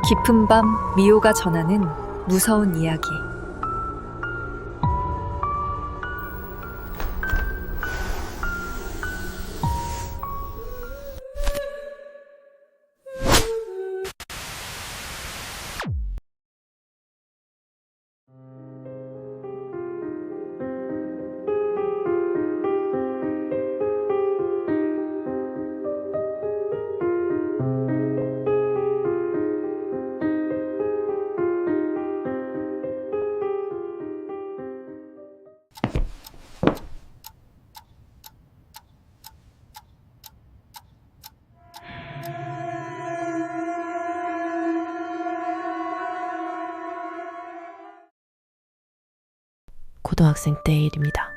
깊은 밤 미호가 전하는 무서운 이야기. 고등학생 때의 일입니다.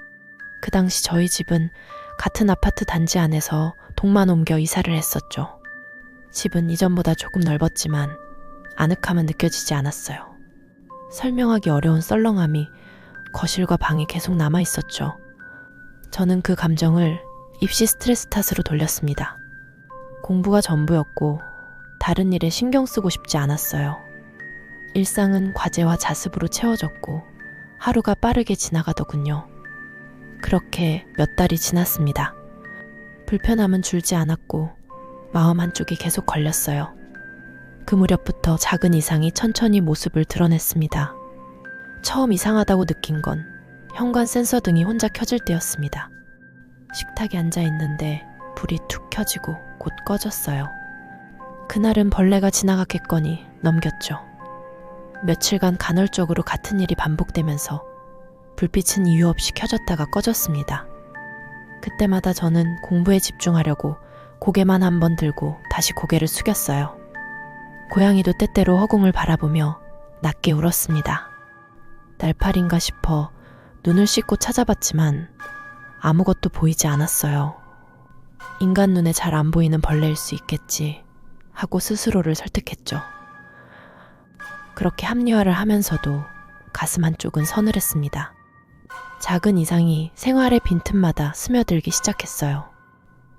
그 당시 저희 집은 같은 아파트 단지 안에서 동만 옮겨 이사를 했었죠. 집은 이전보다 조금 넓었지만 아늑함은 느껴지지 않았어요. 설명하기 어려운 썰렁함이 거실과 방에 계속 남아 있었죠. 저는 그 감정을 입시 스트레스 탓으로 돌렸습니다. 공부가 전부였고 다른 일에 신경 쓰고 싶지 않았어요. 일상은 과제와 자습으로 채워졌고 하루가 빠르게 지나가더군요. 그렇게 몇 달이 지났습니다. 불편함은 줄지 않았고 마음 한쪽이 계속 걸렸어요. 그 무렵부터 작은 이상이 천천히 모습을 드러냈습니다. 처음 이상하다고 느낀 건 현관 센서 등이 혼자 켜질 때였습니다. 식탁에 앉아 있는데 불이 툭 켜지고 곧 꺼졌어요. 그날은 벌레가 지나갔겠거니 넘겼죠. 며칠간 간헐적으로 같은 일이 반복되면서 불빛은 이유 없이 켜졌다가 꺼졌습니다. 그때마다 저는 공부에 집중하려고 고개만 한번 들고 다시 고개를 숙였어요. 고양이도 때때로 허공을 바라보며 낮게 울었습니다. 날파리인가 싶어 눈을 씻고 찾아봤지만 아무것도 보이지 않았어요. 인간 눈에 잘 안 보이는 벌레일 수 있겠지 하고 스스로를 설득했죠. 그렇게 합리화를 하면서도 가슴 한쪽은 서늘했습니다. 작은 이상이 생활의 빈틈마다 스며들기 시작했어요.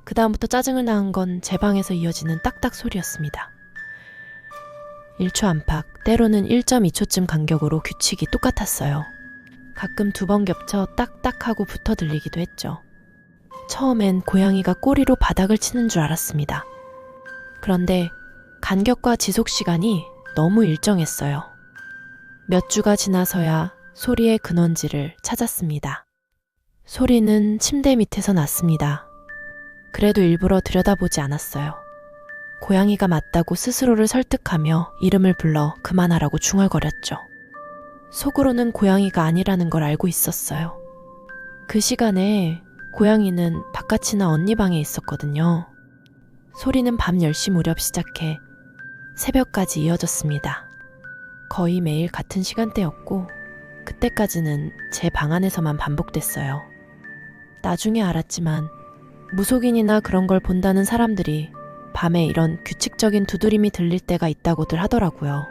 그 다음부터 짜증을 낳은 건 제 방에서 이어지는 딱딱 소리였습니다. 1초 안팎, 때로는 1.2초쯤 간격으로 규칙이 똑같았어요. 가끔 2번 겹쳐 딱딱하고 붙어 들리기도 했죠. 처음엔 고양이가 꼬리로 바닥을 치는 줄 알았습니다. 그런데 간격과 지속 시간이 너무 일정했어요. 몇 주가 지나서야 소리의 근원지를 찾았습니다. 소리는 침대 밑에서 났습니다. 그래도 일부러 들여다보지 않았어요. 고양이가 맞다고 스스로를 설득하며 이름을 불러 그만하라고 중얼거렸죠. 속으로는 고양이가 아니라는 걸 알고 있었어요. 그 시간에 고양이는 바깥이나 언니 방에 있었거든요. 소리는 밤 10시 무렵 시작해 새벽까지 이어졌습니다. 거의 매일 같은 시간대였고 그때까지는 제 방 안에서만 반복됐어요. 나중에 알았지만 무속인이나 그런 걸 본다는 사람들이 밤에 이런 규칙적인 두드림이 들릴 때가 있다고들 하더라고요.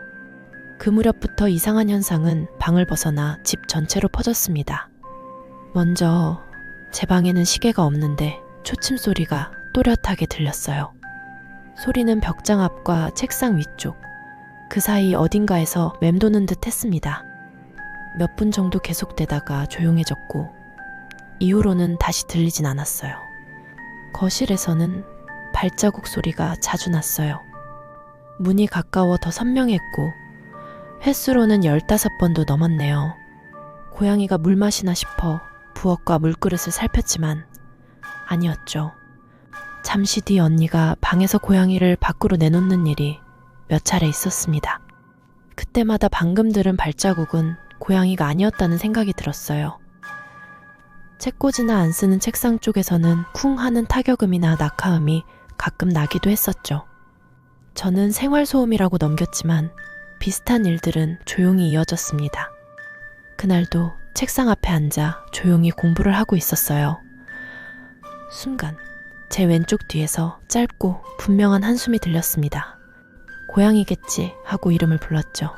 그 무렵부터 이상한 현상은 방을 벗어나 집 전체로 퍼졌습니다. 먼저 제 방에는 시계가 없는데 초침 소리가 또렷하게 들렸어요. 소리는 벽장 앞과 책상 위쪽, 그 사이 어딘가에서 맴도는 듯 했습니다. 몇 분 정도 계속되다가 조용해졌고 이후로는 다시 들리진 않았어요. 거실에서는 발자국 소리가 자주 났어요. 문이 가까워 더 선명했고 횟수로는 15번도 넘었네요. 고양이가 물 마시나 싶어 부엌과 물그릇을 살폈지만 아니었죠. 잠시 뒤 언니가 방에서 고양이를 밖으로 내놓는 일이 몇 차례 있었습니다. 그때마다 방금 들은 발자국은 고양이가 아니었다는 생각이 들었어요. 책꽂이나 안 쓰는 책상 쪽에서는 쿵 하는 타격음이나 낙하음이 가끔 나기도 했었죠. 저는 생활소음이라고 넘겼지만 비슷한 일들은 조용히 이어졌습니다. 그날도 책상 앞에 앉아 조용히 공부를 하고 있었어요. 순간 제 왼쪽 뒤에서 짧고 분명한 한숨이 들렸습니다. 고양이겠지 하고 이름을 불렀죠.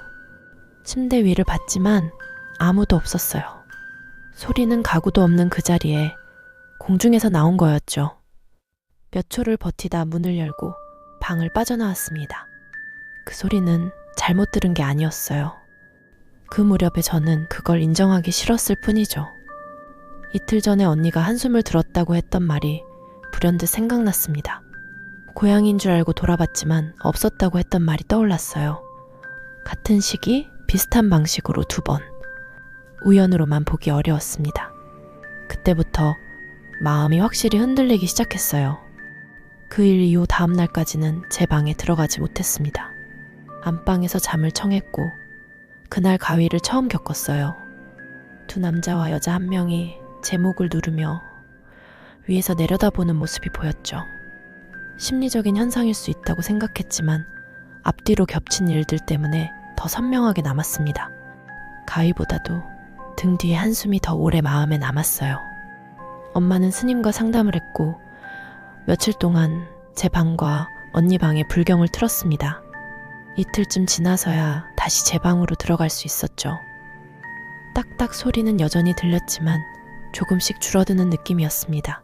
침대 위를 봤지만 아무도 없었어요. 소리는 가구도 없는 그 자리에 공중에서 나온 거였죠. 몇 초를 버티다 문을 열고 방을 빠져나왔습니다. 그 소리는 잘못 들은 게 아니었어요. 그 무렵에 저는 그걸 인정하기 싫었을 뿐이죠. 이틀 전에 언니가 한숨을 들었다고 했던 말이 불현듯 생각났습니다. 고양이인 줄 알고 돌아봤지만 없었다고 했던 말이 떠올랐어요. 같은 시기 비슷한 방식으로 2번. 우연으로만 보기 어려웠습니다. 그때부터 마음이 확실히 흔들리기 시작했어요. 그 일 이후 다음 날까지는 제 방에 들어가지 못했습니다. 안방에서 잠을 청했고 그날 가위를 처음 겪었어요. 2 남자와 여자 1명이 제 목을 누르며 위에서 내려다보는 모습이 보였죠. 심리적인 현상일 수 있다고 생각했지만 앞뒤로 겹친 일들 때문에 더 선명하게 남았습니다. 가위보다도 등 뒤에 한숨이 더 오래 마음에 남았어요. 엄마는 스님과 상담을 했고 며칠 동안 제 방과 언니 방에 불경을 틀었습니다. 이틀쯤 지나서야 다시 제 방으로 들어갈 수 있었죠. 딱딱 소리는 여전히 들렸지만 조금씩 줄어드는 느낌이었습니다.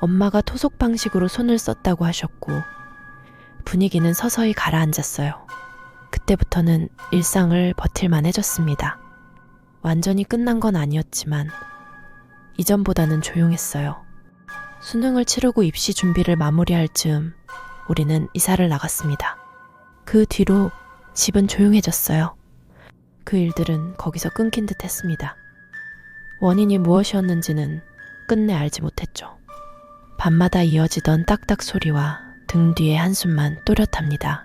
엄마가 토속 방식으로 손을 썼다고 하셨고 분위기는 서서히 가라앉았어요. 그때부터는 일상을 버틸만 해졌습니다. 완전히 끝난 건 아니었지만 이전보다는 조용했어요. 수능을 치르고 입시 준비를 마무리할 즈음 우리는 이사를 나갔습니다. 그 뒤로 집은 조용해졌어요. 그 일들은 거기서 끊긴 듯 했습니다. 원인이 무엇이었는지는 끝내 알지 못했죠. 밤마다 이어지던 딱딱 소리와 등 뒤의 한숨만 또렷합니다.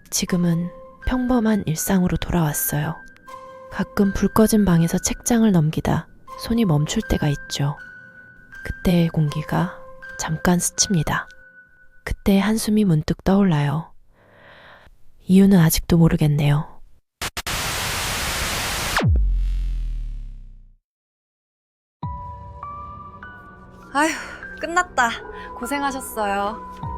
지금은 평범한 일상으로 돌아왔어요. 가끔 불 꺼진 방에서 책장을 넘기다 손이 멈출 때가 있죠. 그때의 공기가 잠깐 스칩니다. 그때의 한숨이 문득 떠올라요. 이유는 아직도 모르겠네요. 아휴, 끝났다. 고생하셨어요.